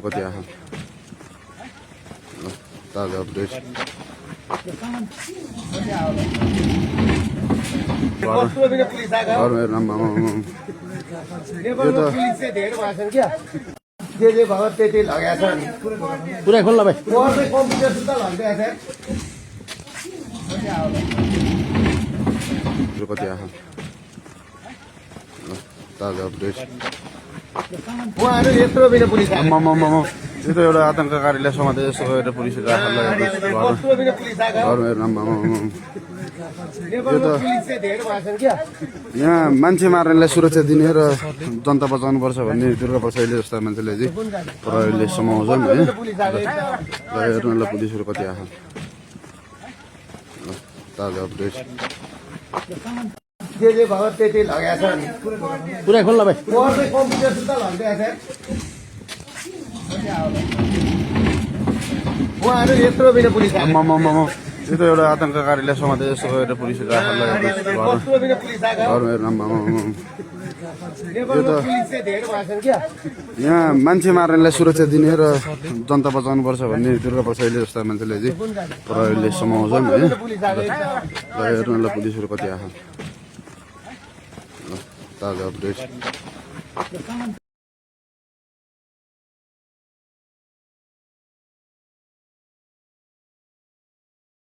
कति आएको ताजा अपडेट पुरै खोल्ला भाइ कति आएको ताजा अपडेट यो त एउटा आतंककारीलाई समाते जस्तो गरेर पुलिसले यहाँ मान्छे मार्नेलाई सुरक्षा दिने र जनता बचाउनु पर्छ भन्ने दुर्गा प्रसादले जस्ता मान्छेले चाहिँ प्रहरीले समाउँछन् है। हेर्नुलाई पुलिसहरू कति आएको ताजा अपडेट पुरै खोल्ला भाइ यो त एउटा आतंककारीलाई समाते जस्तो गरेर पुलिसले यहाँ मान्छे मार्नेलाई सुरक्षा दिने र जनता बचाउनु पर्छ भन्ने दुर्गा प्रसादले जस्ता मान्छेले चाहिँ प्रहरीले समाउँछन् है। हेर्नुलाई पुलिसहरू कति आएको ताजा अपडेट